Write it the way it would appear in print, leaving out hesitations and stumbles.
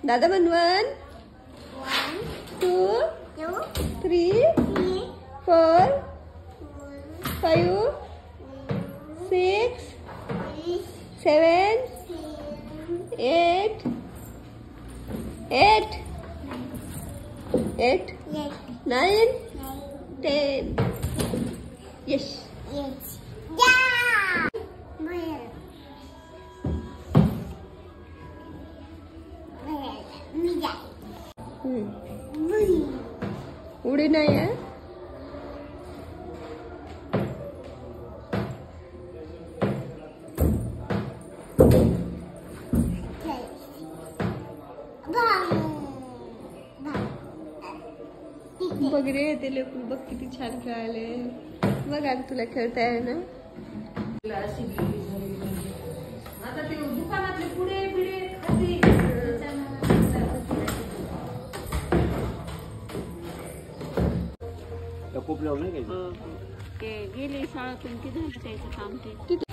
दादा म्हण 1 2 3 4 5 6 7 8 8 8 9 10 Yes. उडी नाही आहे. बघ रे ते लेकरू बघ किती छान खेळायले. बघ आता तुला खेळता आहे ना. आता ते दुकानातले पुढे बिडे खूप लावलं नाही गेले शाळेतून किती काम ते